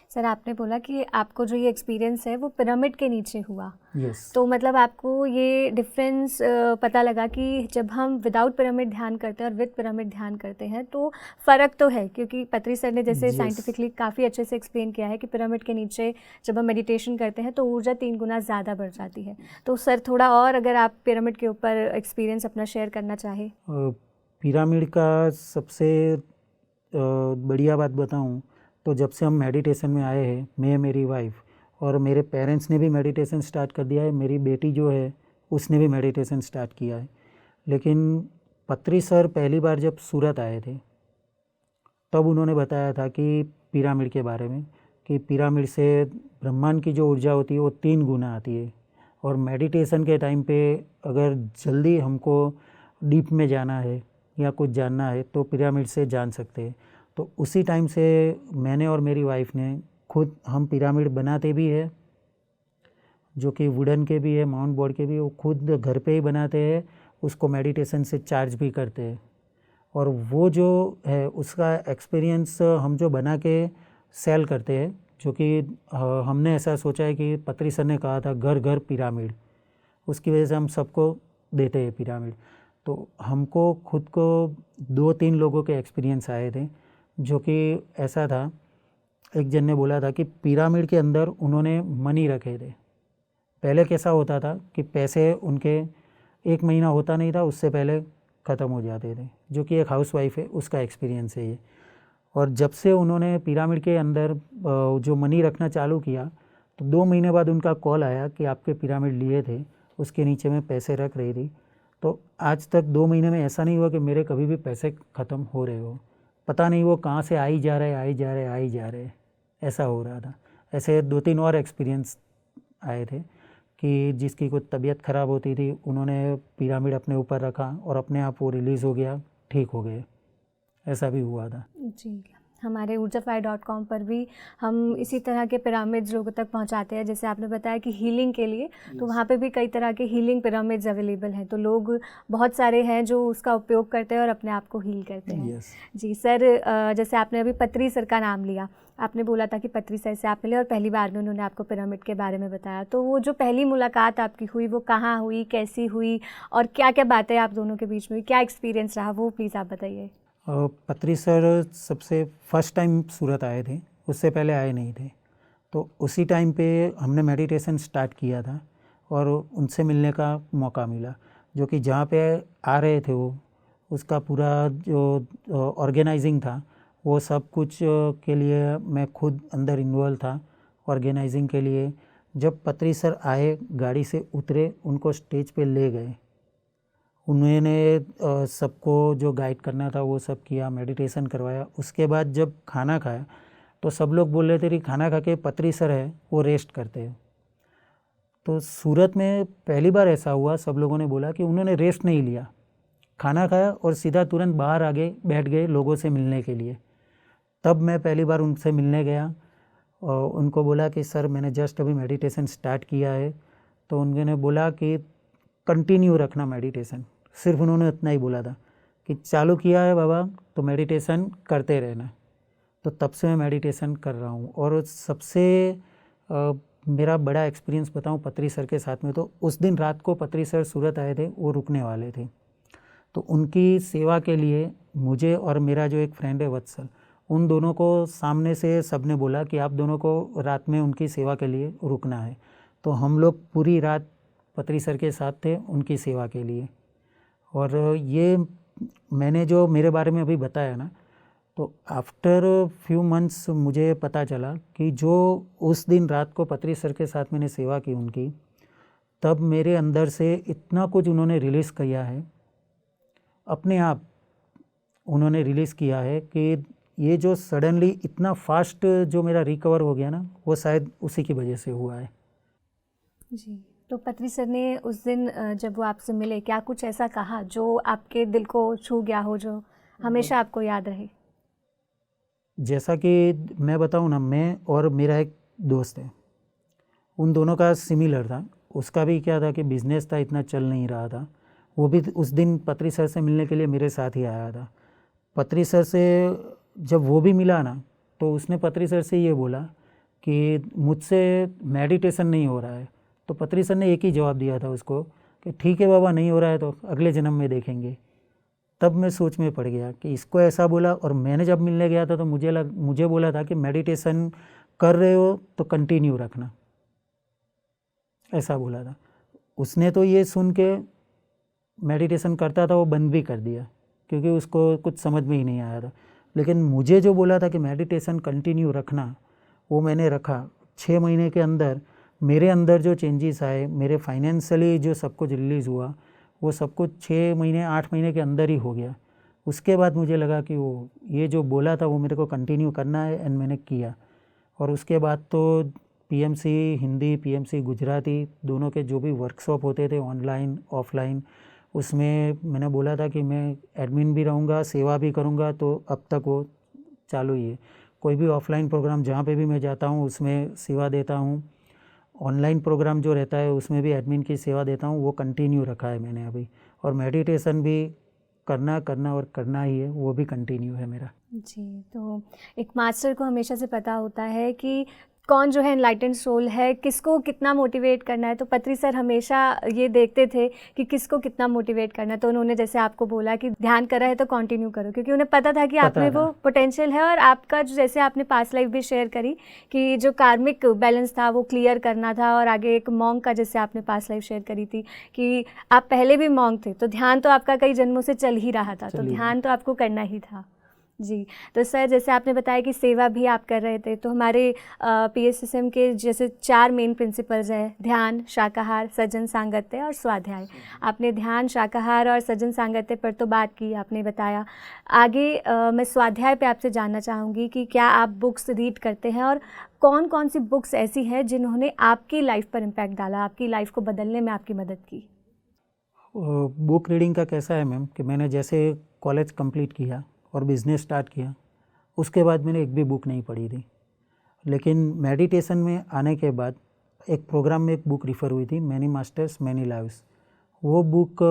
B: सर, आपने बोला कि आपको जो ये एक्सपीरियंस है वो पिरामिड के नीचे हुआ।
A: यस।
B: तो मतलब आपको ये डिफरेंस पता लगा कि जब हम विदाउट पिरामिड ध्यान करते हैं और विद पिरामिड ध्यान करते हैं तो फ़र्क तो है, क्योंकि पत्री सर ने जैसे साइंटिफिकली काफ़ी अच्छे से एक्सप्लेन किया है कि पिरामिड के नीचे जब हम मेडिटेशन करते हैं तो ऊर्जा 3 गुना ज़्यादा बढ़ जाती है। तो सर थोड़ा और अगर आप पिरामिड के ऊपर एक्सपीरियंस अपना शेयर करना चाहें।
A: पिरामिड का सबसे बढ़िया बात बताऊँ तो जब से हम मेडिटेशन में आए हैं, मैं, मेरी वाइफ और मेरे पेरेंट्स ने भी मेडिटेशन स्टार्ट कर दिया है। मेरी बेटी जो है उसने भी मेडिटेशन स्टार्ट किया है। लेकिन पत्री सर पहली बार जब सूरत आए थे तब उन्होंने बताया था कि पिरामिड के बारे में, कि पिरामिड से ब्रह्मांड की जो ऊर्जा होती है वो 3 गुना आती है। और मेडिटेशन के टाइम पे अगर जल्दी हमको डीप में जाना है या कुछ जानना है तो पिरामिड से जान सकते हैं। तो उसी टाइम से मैंने और मेरी वाइफ ने खुद, हम पिरामिड बनाते भी है, जो कि वुडन के भी है, माउंट बोर्ड के भी, वो खुद घर पे ही बनाते हैं, उसको मेडिटेशन से चार्ज भी करते हैं। और वो जो है उसका एक्सपीरियंस हम जो बना के सेल करते हैं, जो कि हमने ऐसा सोचा है कि पत्री सर ने कहा था घर घर पिरामिड, उसकी वजह से हम सबको देते हैं पिरामिड। तो हमको खुद को 2-3 लोगों के एक्सपीरियंस आए थे, जो कि ऐसा था, एक जन ने बोला था कि पिरामिड के अंदर उन्होंने मनी रखे थे। पहले कैसा होता था कि पैसे उनके 1 महीना होता नहीं था, उससे पहले ख़त्म हो जाते थे, जो कि एक हाउसवाइफ है उसका एक्सपीरियंस है ये। और जब से उन्होंने पिरामिड के अंदर जो मनी रखना चालू किया तो 2 महीने बाद उनका कॉल आया कि आपके पिरामिड लिए थे, उसके नीचे में पैसे रख रही थी। तो आज तक 2 महीने में ऐसा नहीं हुआ कि मेरे कभी भी पैसे ख़त्म हो रहे हो। पता नहीं वो कहाँ से आई जा रहे। ऐसा हो रहा था। ऐसे 2-3 और एक्सपीरियंस आए थे कि जिसकी कोई तबीयत ख़राब होती थी, उन्होंने पिरामिड अपने ऊपर रखा और अपने आप वो रिलीज़ हो गया, ठीक हो गए। ऐसा भी हुआ था।
B: जी, हमारे ऊर्जाफाई.com पर भी हम इसी तरह के पिरामिड्स लोगों तक पहुंचाते हैं। जैसे आपने बताया कि हीलिंग के लिए, तो वहाँ पे भी कई तरह के हीलिंग पिरामिड्स अवेलेबल हैं, तो लोग बहुत सारे हैं जो उसका उपयोग करते हैं और अपने आप को हील करते हैं। जी सर, जैसे आपने अभी पत्री सर का नाम लिया, आपने बोला था कि पत्री सर से आप मिले और पहली बार में उन्होंने आपको पिरामिड के बारे में बताया, तो वो जो पहली मुलाकात आपकी हुई वो कहाँ हुई, कैसी हुई और क्या क्या बातें आप दोनों के बीच में हुई, क्या एक्सपीरियंस रहा, वो प्लीज़ आप बताइए।
A: पत्री सर सबसे फर्स्ट टाइम सूरत आए थे, उससे पहले आए नहीं थे। तो उसी टाइम पे हमने मेडिटेशन स्टार्ट किया था और उनसे मिलने का मौका मिला, जो कि जहाँ पे आ रहे थे वो उसका पूरा जो ऑर्गेनाइजिंग था वो सब कुछ के लिए मैं खुद अंदर इन्वॉल्व था ऑर्गेनाइजिंग के लिए। जब पत्री सर आए, गाड़ी से उतरे, उनको स्टेज पे ले गए, उन्होंने सबको जो गाइड करना था वो सब किया, मेडिटेशन करवाया। उसके बाद जब खाना खाया तो सब लोग बोल रहे थे कि खाना खा के पत्री सर है वो रेस्ट करते हैं। तो सूरत में पहली बार ऐसा हुआ, सब लोगों ने बोला कि उन्होंने रेस्ट नहीं लिया, खाना खाया और सीधा तुरंत बाहर आगे बैठ गए लोगों से मिलने के लिए। तब मैं पहली बार उनसे मिलने गया और उनको बोला कि सर मैंने जस्ट अभी मेडिटेशन स्टार्ट किया है। तो उन्होंने बोला कि कंटिन्यू रखना मेडिटेशन, सिर्फ उन्होंने इतना ही बोला था कि चालू किया है बाबा तो मेडिटेशन करते रहना। तो तब से मैं मेडिटेशन कर रहा हूँ। और सबसे मेरा बड़ा एक्सपीरियंस बताऊँ पत्री सर के साथ में, तो उस दिन रात को पत्री सर सूरत आए थे, वो रुकने वाले थे। तो उनकी सेवा के लिए मुझे और मेरा जो एक फ्रेंड है वत्सल, उन दोनों को सामने से सबने बोला कि आप दोनों को रात में उनकी सेवा के लिए रुकना है। तो हम लोग पूरी रात पत्री सर के साथ थे उनकी सेवा के लिए। और ये मैंने जो मेरे बारे में अभी बताया ना, तो आफ्टर फ्यू मंथ्स मुझे पता चला कि जो उस दिन रात को पत्री सर के साथ मैंने सेवा की उनकी, तब मेरे अंदर से इतना कुछ उन्होंने रिलीज़ किया है, अपने आप उन्होंने रिलीज़ किया है कि ये जो सडनली इतना फास्ट जो मेरा रिकवर हो गया ना, वो शायद उसी की वजह से हुआ है।
B: जी, तो पत्री सर ने उस दिन जब वो आपसे मिले, क्या कुछ ऐसा कहा जो आपके दिल को छू गया हो, जो हमेशा आपको याद रहे?
A: जैसा कि मैं बताऊं ना, मैं और मेरा एक दोस्त है, उन दोनों का सिमिलर था। उसका भी क्या था कि बिज़नेस था, इतना चल नहीं रहा था। वो भी उस दिन पत्री सर से मिलने के लिए मेरे साथ ही आया था। पत्री सर से जब वो भी मिला ना, तो उसने पत्री सर से ये बोला कि मुझसे मेडिटेशन नहीं हो रहा है। तो पत्री सर ने एक ही जवाब दिया था उसको कि ठीक है बाबा, नहीं हो रहा है तो अगले जन्म में देखेंगे। तब मैं सोच में पड़ गया कि इसको ऐसा बोला, और मैंने जब मिलने गया था तो मुझे बोला था कि मेडिटेशन कर रहे हो तो कंटिन्यू रखना, ऐसा बोला था। उसने तो ये सुन के मेडिटेशन करता था वो बंद भी कर दिया, क्योंकि उसको कुछ समझ में ही नहीं आया था। लेकिन मुझे जो बोला था कि मेडिटेशन कंटिन्यू रखना, वो मैंने रखा। 6 महीने के अंदर मेरे अंदर जो चेंजेस आए, मेरे फाइनेंशियली जो सब कुछ रिलीज़ हुआ, वो सब कुछ 6 महीने 8 महीने के अंदर ही हो गया। उसके बाद मुझे लगा कि वो ये जो बोला था वो मेरे को कंटिन्यू करना है, एंड मैंने किया। और उसके बाद तो पीएमसी हिंदी, पीएमसी गुजराती दोनों के जो भी वर्कशॉप होते थे ऑनलाइन ऑफलाइन, उसमें मैंने बोला था कि मैं एडमिन भी रहूँगा, सेवा भी करूँगा। तो अब तक वो चालू ही है। कोई भी ऑफलाइन प्रोग्राम जहाँ पे भी मैं जाता हूँ उसमें सेवा देता हूँ। ऑनलाइन प्रोग्राम जो रहता है उसमें भी एडमिन की सेवा देता हूँ, वो कंटिन्यू रखा है मैंने अभी। और मेडिटेशन भी करना ही है, वो भी कंटिन्यू है मेरा।
B: जी, तो एक मास्टर को हमेशा से पता होता है कि कौन जो है एनलाइटेंड सोल है, किसको कितना मोटिवेट करना है। तो पत्री सर हमेशा ये देखते थे कि किसको कितना मोटिवेट करना है। तो उन्होंने जैसे आपको बोला कि ध्यान करा है तो कंटिन्यू करो, क्योंकि उन्हें पता था कि आप में वो पोटेंशियल है। और आपका जो, जैसे आपने पास्ट लाइफ भी शेयर करी कि जो कार्मिक बैलेंस था वो क्लियर करना था, और आगे एक मॉन्क का जैसे आपने पास्ट लाइफ शेयर करी थी कि आप पहले भी मॉन्क थे, तो ध्यान तो आपका कई जन्मों से चल ही रहा था, तो ध्यान तो आपको करना ही था। जी, तो सर जैसे आपने बताया कि सेवा भी आप कर रहे थे, तो हमारे पीएसएसएम के जैसे 4 मेन प्रिंसिपल्स हैं, ध्यान, शाकाहार, सजन सांगत्य और स्वाध्याय। आपने ध्यान, शाकाहार और सजन सांगत्य पर तो बात की, आपने बताया। आगे मैं स्वाध्याय पे आपसे जानना चाहूँगी कि क्या आप बुक्स रीड करते हैं और कौन-कौन सी बुक्स ऐसी हैं जिन्होंने आपकी लाइफ पर इम्पैक्ट डाला, आपकी लाइफ को बदलने में आपकी मदद की?
A: बुक रीडिंग का कैसा है मैम कि मैंने जैसे कॉलेज कंप्लीट किया और बिज़नेस स्टार्ट किया, उसके बाद मैंने एक भी बुक नहीं पढ़ी थी। लेकिन मेडिटेशन में आने के बाद एक प्रोग्राम में एक बुक रिफ़र हुई थी, मैनी मास्टर्स मैनी लाइव्स। वो बुक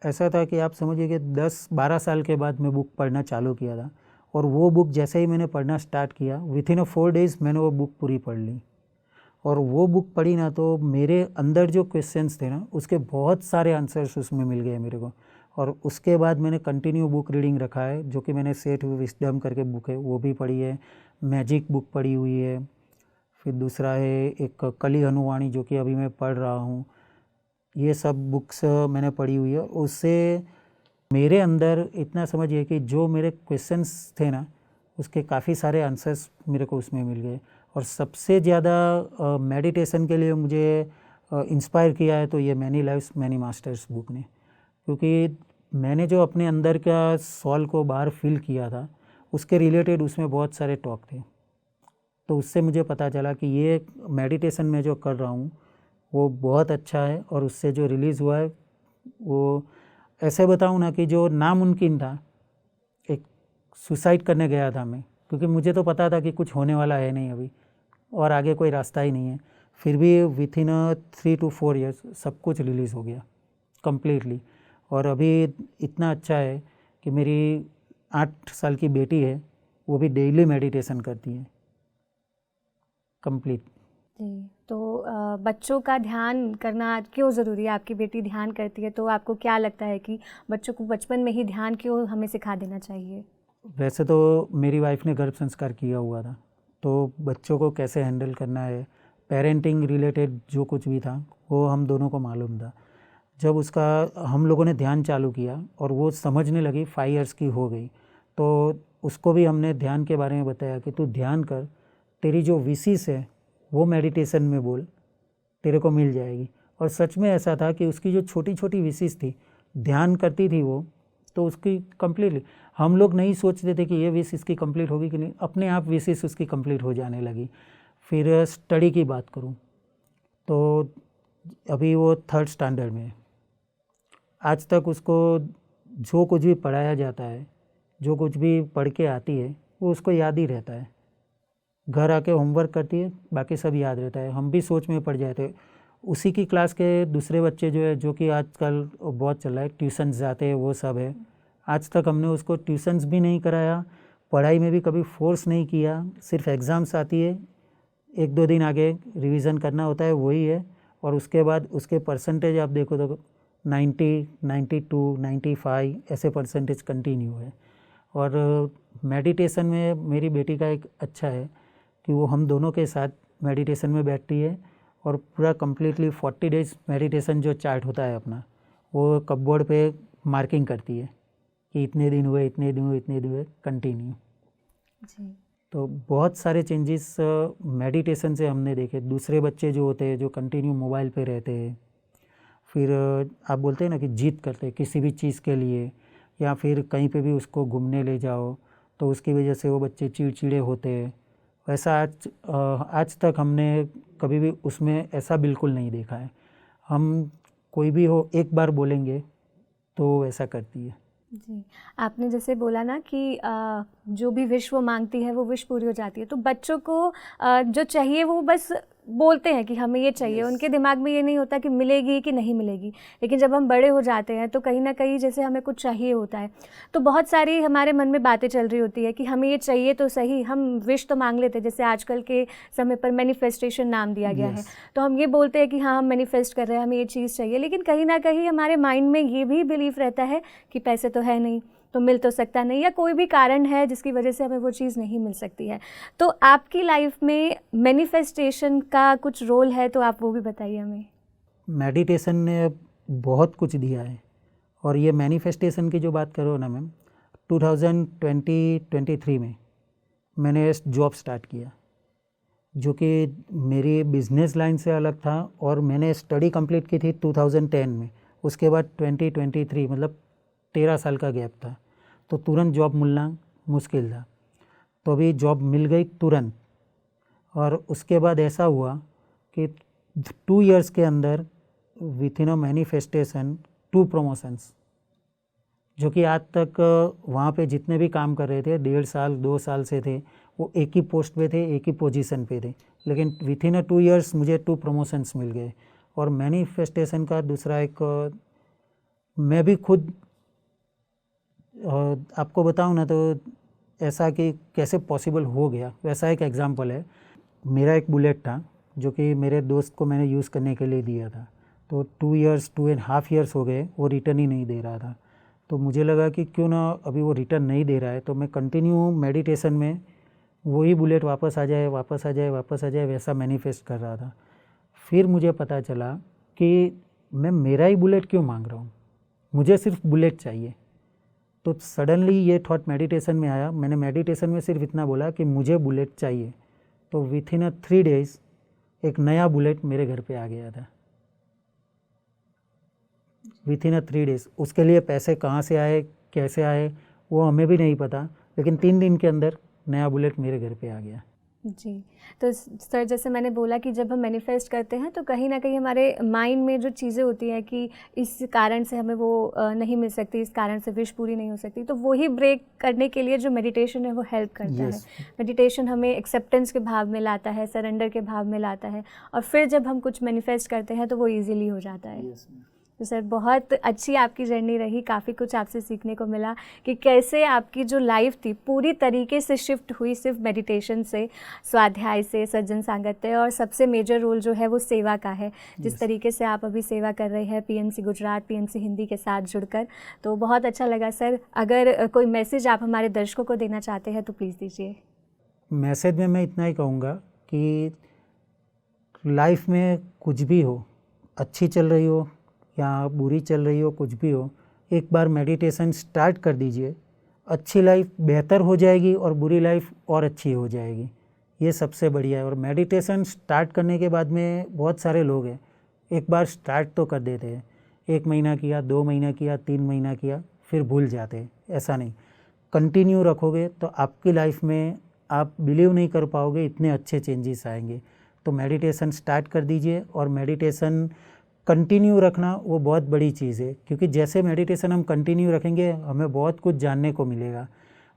A: ऐसा था कि आप समझिए कि 10-12 साल के बाद मैं बुक पढ़ना चालू किया था, और वो बुक जैसे ही मैंने पढ़ना स्टार्ट किया, विथिन 4 डेज़ मैंने वो बुक पूरी पढ़ ली। और वो बुक पढ़ी ना, तो मेरे अंदर जो क्वेश्चंस थे ना, उसके बहुत सारे आंसर्स उसमें मिल गए मेरे को। और उसके बाद मैंने कंटिन्यू बुक रीडिंग रखा है, जो कि मैंने सेठ विस्डम करके बुक है वो भी पढ़ी है, मैजिक बुक पढ़ी हुई है, फिर दूसरा है एक कली हनुवाणी जो कि अभी मैं पढ़ रहा हूँ। ये सब बुक्स मैंने पढ़ी हुई है। उससे मेरे अंदर इतना समझिए कि जो मेरे क्वेश्चंस थे ना, उसके काफ़ी सारे आंसर्स मेरे को उसमें मिल गए। और सबसे ज़्यादा मेडिटेशन के लिए मुझे इंस्पायर किया है तो ये many lives many masters book ने, क्योंकि मैंने जो अपने अंदर का सॉल को बाहर फील किया था, उसके रिलेटेड उसमें बहुत सारे टॉक थे। तो उससे मुझे पता चला कि ये मेडिटेशन में जो कर रहा हूँ वो बहुत अच्छा है, और उससे जो रिलीज़ हुआ है वो ऐसे बताऊँ ना कि जो नामुमकिन था। एक सुसाइड करने गया था मैं, क्योंकि मुझे तो पता था कि कुछ होने वाला है नहीं अभी और आगे कोई रास्ता ही नहीं है। फिर भी विथिन 3 to 4 ईयर्स सब कुछ रिलीज़ हो गया कम्प्लीटली। और अभी इतना अच्छा है कि मेरी 8 साल की बेटी है, वो भी डेली मेडिटेशन करती है कंप्लीट।
B: जी, तो बच्चों का ध्यान करना क्यों ज़रूरी है? आपकी बेटी ध्यान करती है, तो आपको क्या लगता है कि बच्चों को बचपन में ही ध्यान क्यों हमें सिखा देना चाहिए?
A: वैसे तो मेरी वाइफ ने गर्भ संस्कार किया हुआ था, तो बच्चों को कैसे हैंडल करना है, पेरेंटिंग रिलेटेड जो कुछ भी था वो हम दोनों को मालूम था। जब उसका हम लोगों ने ध्यान चालू किया और वो समझने लगी, 5 इयर्स की हो गई, तो उसको भी हमने ध्यान के बारे में बताया कि तू ध्यान कर, तेरी जो विशेष है वो मेडिटेशन में बोल, तेरे को मिल जाएगी। और सच में ऐसा था कि उसकी जो छोटी छोटी विशेष थी, ध्यान करती थी वो, तो उसकी कंप्लीटली, हम लोग नहीं सोचते थे कि ये विश इसकी कंप्लीट होगी कि नहीं, अपने आप विशेष उसकी कंप्लीट हो जाने लगी। फिर स्टडी की बात करूं तो अभी वो 3rd स्टैंडर्ड में है। आज तक उसको जो कुछ भी पढ़ाया जाता है, जो कुछ भी पढ़ के आती है, वो उसको याद ही रहता है। घर आके होमवर्क करती है, बाकी सब याद रहता है। हम भी सोच में पड़ जाते। उसी की क्लास के दूसरे बच्चे जो है, जो कि आजकल बहुत चल रहा है, ट्यूशन्स जाते हैं, वो सब है। आज तक हमने उसको ट्यूशन्स भी नहीं कराया, पढ़ाई में भी कभी फोर्स नहीं किया। सिर्फ एग्ज़ाम्स आती है, 1-2 दिन आगे रिवीजन करना होता है, वही है। और उसके बाद उसके परसेंटेज आप देखो तो 90, 92, 95 ऐसे परसेंटेज कंटिन्यू है। और मेडिटेशन में मेरी बेटी का एक अच्छा है कि वो हम दोनों के साथ मेडिटेशन में बैठती है, और पूरा कम्प्लीटली 40 डेज़ मेडिटेशन जो चार्ट होता है अपना, वो कपबोर्ड पे मार्किंग करती है कि इतने दिन हुए, इतने दिन हुए, इतने दिन हुए, कंटिन्यू।
B: जी।
A: तो बहुत सारे चेंजेस मेडिटेशन से हमने देखे। दूसरे बच्चे जो होते हैं, जो कंटिन्यू मोबाइल पे रहते हैं, फिर आप बोलते हैं ना कि जिद करते हैं किसी भी चीज़ के लिए, या फिर कहीं पे भी उसको घूमने ले जाओ तो उसकी वजह से वो बच्चे चिड़चिड़े होते हैं। वैसा आज तक हमने कभी भी उसमें ऐसा बिल्कुल नहीं देखा है। हम कोई भी हो, एक बार बोलेंगे तो वैसा करती है।
B: जी, आपने जैसे बोला ना कि जो भी विश वो मांगती है वो विश पूरी हो जाती है, तो बच्चों को जो चाहिए वो बस बोलते हैं कि हमें ये चाहिए। उनके दिमाग में ये नहीं होता कि मिलेगी कि नहीं मिलेगी। लेकिन जब हम बड़े हो जाते हैं तो कहीं ना कहीं जैसे हमें कुछ चाहिए होता है, तो बहुत सारी हमारे मन में बातें चल रही होती है कि हमें ये चाहिए तो सही, हम विश तो मांग लेते हैं। जैसे आजकल के समय पर मैनिफेस्टेशन नाम दिया गया है, तो हम ये बोलते हैं कि हाँ हम मैनिफेस्ट कर रहे हैं, हमें ये चीज़ चाहिए, लेकिन कहीं ना कहीं हमारे माइंड में ये भी बिलीफ रहता है कि पैसे तो है नहीं, तो मिल तो सकता नहीं, या कोई भी कारण है जिसकी वजह से हमें वो चीज़ नहीं मिल सकती है। तो आपकी लाइफ में मैनिफेस्टेशन का कुछ रोल है, तो आप वो भी बताइए हमें।
A: मेडिटेशन ने बहुत कुछ दिया है। और ये मैनिफेस्टेशन की जो बात करो ना मैम, 2023 में मैंने जॉब स्टार्ट किया, जो कि मेरी बिजनेस लाइन से अलग था, और मैंने स्टडी कंप्लीट की थी 2010 में। उसके बाद 2023 मतलब 13 साल का गैप था, तो तुरंत जॉब मिलना मुश्किल था। तो अभी जॉब मिल गई तुरंत, और उसके बाद ऐसा हुआ कि 2 इयर्स के अंदर with in a manifestation 2 promotions, जो कि आज तक वहाँ पे जितने भी काम कर रहे थे 1.5 साल 2 साल से थे, वो एक ही पोस्ट पे थे, एक ही पोजीशन पे थे, लेकिन विथ इन अ 2 इयर्स मुझे 2 प्रमोशंस मिल गए। और मैनिफेस्टेशन का दूसरा एक, मैं भी खुद आपको बताऊँ ना, तो ऐसा कि कैसे पॉसिबल हो गया, वैसा एक एग्जांपल है। मेरा एक बुलेट था जो कि मेरे दोस्त को मैंने यूज़ करने के लिए दिया था, तो 2.5 ईयर्स हो गए, वो रिटर्न ही नहीं दे रहा था। तो मुझे लगा कि क्यों ना अभी वो रिटर्न नहीं दे रहा है, तो मैं कंटिन्यू मेडिटेशन में वही बुलेट वापस आ जाए वापस आ जाए वापस आ जाए, वैसा मैनिफेस्ट कर रहा था। फिर मुझे पता चला कि मैं मेरा ही बुलेट क्यों मांग रहा हूँ, मुझे सिर्फ बुलेट चाहिए। तो सडनली ये थॉट मेडिटेशन में आया। मैंने मेडिटेशन में सिर्फ इतना बोला कि मुझे बुलेट चाहिए, तो विथ इन 3 डेज़ एक नया बुलेट मेरे घर पे आ गया था, विथ इन 3 डेज़। उसके लिए पैसे कहाँ से आए कैसे आए वो हमें भी नहीं पता, लेकिन 3 दिन के अंदर नया बुलेट मेरे घर पे आ गया।
B: जी, तो सर जैसे मैंने बोला कि जब हम मैनिफेस्ट करते हैं तो कहीं ना कहीं हमारे माइंड में जो चीज़ें होती हैं कि इस कारण से हमें वो नहीं मिल सकती, इस कारण से विश पूरी नहीं हो सकती, तो वही ब्रेक करने के लिए जो मेडिटेशन है वो हेल्प करता है। मेडिटेशन हमें एक्सेप्टेंस के भाव में लाता है, सरेंडर के भाव में लाता है, और फिर जब हम कुछ मैनिफेस्ट करते हैं तो वो ईजिली हो जाता है। तो सर बहुत अच्छी आपकी जर्नी रही, काफ़ी कुछ आपसे सीखने को मिला कि कैसे आपकी जो लाइफ थी पूरी तरीके से शिफ्ट हुई, सिर्फ मेडिटेशन से, स्वाध्याय से, सज्जन सांगत्य, और सबसे मेजर रोल जो है वो सेवा का है। जिस तरीके से आप अभी सेवा कर रहे हैं पीएमसी गुजरात, पीएमसी हिंदी के साथ जुड़कर, तो बहुत अच्छा लगा। सर अगर कोई मैसेज आप हमारे दर्शकों को देना चाहते हैं तो प्लीज़ दीजिए।
A: मैसेज में मैं इतना ही कहूँगा कि लाइफ में कुछ भी हो, अच्छी चल रही हो या बुरी चल रही हो, कुछ भी हो, एक बार मेडिटेशन स्टार्ट कर दीजिए, अच्छी लाइफ बेहतर हो जाएगी और बुरी लाइफ और अच्छी हो जाएगी। ये सबसे बढ़िया है। और मेडिटेशन स्टार्ट करने के बाद में बहुत सारे लोग हैं, एक बार स्टार्ट तो कर देते हैं, 1 महीना किया, 2 महीना किया, 3 महीना किया, फिर भूल जाते हैं। ऐसा नहीं, कंटिन्यू रखोगे तो आपकी लाइफ में आप बिलीव नहीं कर पाओगे, इतने अच्छे चेंजेस आएंगे। तो मेडिटेशन स्टार्ट कर दीजिए, और मेडिटेशन कंटिन्यू रखना वो बहुत बड़ी चीज़ है, क्योंकि जैसे मेडिटेशन हम कंटिन्यू रखेंगे हमें बहुत कुछ जानने को मिलेगा।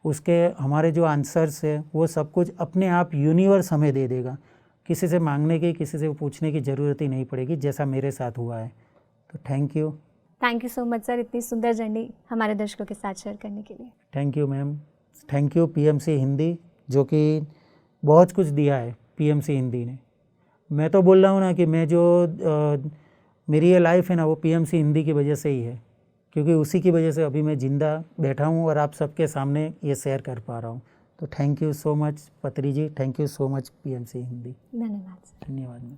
A: उसके हमारे जो आंसर्स है वो सब कुछ अपने आप यूनिवर्स हमें दे देगा, किसी से मांगने की, किसी से पूछने की ज़रूरत ही नहीं पड़ेगी, जैसा मेरे साथ हुआ है। तो thank you
B: so much sir, इतनी सुंदर जर्नी हमारे दर्शकों के साथ शेयर करने के लिए।
A: Thank you ma'am, thank you PMC Hindi, जो कि बहुत कुछ दिया है पीएमसी हिंदी ने। मैं तो बोल रहा हूँ ना कि मैं जो मेरी ये लाइफ है ना वो पीएमसी हिंदी की वजह से ही है, क्योंकि उसी की वजह से अभी मैं ज़िंदा बैठा हूँ और आप सबके सामने ये शेयर कर पा रहा हूँ। तो thank you so much Patri ji, thank you so much PMC Hindi.
B: धन्यवाद।
A: धन्यवाद।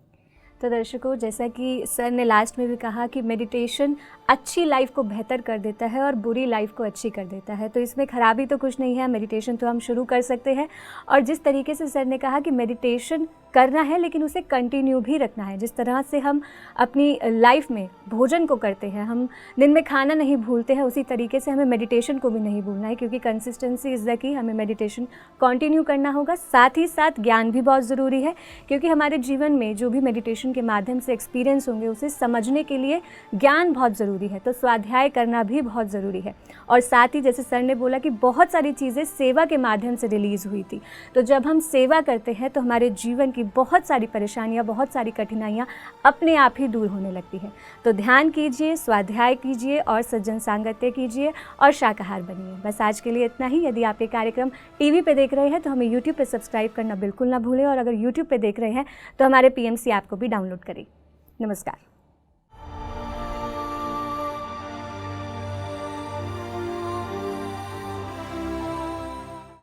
B: तो दर्शकों, जैसा कि सर ने लास्ट में भी कहा कि मेडिटेशन अच्छी लाइफ को बेहतर कर देता है और बुरी लाइफ को अच्छी कर देता है, तो इसमें खराबी तो कुछ नहीं है, मेडिटेशन तो हम शुरू कर सकते हैं। और जिस तरीके से सर ने कहा कि मेडिटेशन करना है लेकिन उसे कंटिन्यू भी रखना है, जिस तरह से हम अपनी लाइफ में भोजन को करते हैं, हम दिन में खाना नहीं भूलते हैं, उसी तरीके से हमें मेडिटेशन को भी नहीं भूलना है, क्योंकि कंसिस्टेंसी इज़ द की। हमें मेडिटेशन कंटिन्यू करना होगा, साथ ही साथ ज्ञान भी बहुत ज़रूरी है, क्योंकि हमारे जीवन में जो भी मेडिटेशन के माध्यम से एक्सपीरियंस होंगे उसे समझने के लिए ज्ञान बहुत ज़रूरी है, तो स्वाध्याय करना भी बहुत ज़रूरी है। और साथ ही जैसे सर ने बोला कि बहुत सारी चीज़ें सेवा के माध्यम से रिलीज़ हुई थी, तो जब हम सेवा करते हैं तो हमारे जीवन की बहुत सारी परेशानियां, बहुत सारी कठिनाइयां अपने आप ही दूर होने लगती है। तो ध्यान कीजिए, स्वाध्याय कीजिए और सज्जन सांगत्य कीजिए और शाकाहार बनिए। बस आज के लिए इतना ही। यदि आप ये कार्यक्रम टीवी पे देख रहे हैं तो हमें यूट्यूब पे सब्सक्राइब करना बिल्कुल ना भूलें, और अगर यूट्यूब पे देख रहे हैं तो हमारे पीएमसी ऐप को भी डाउनलोड करें। नमस्कार।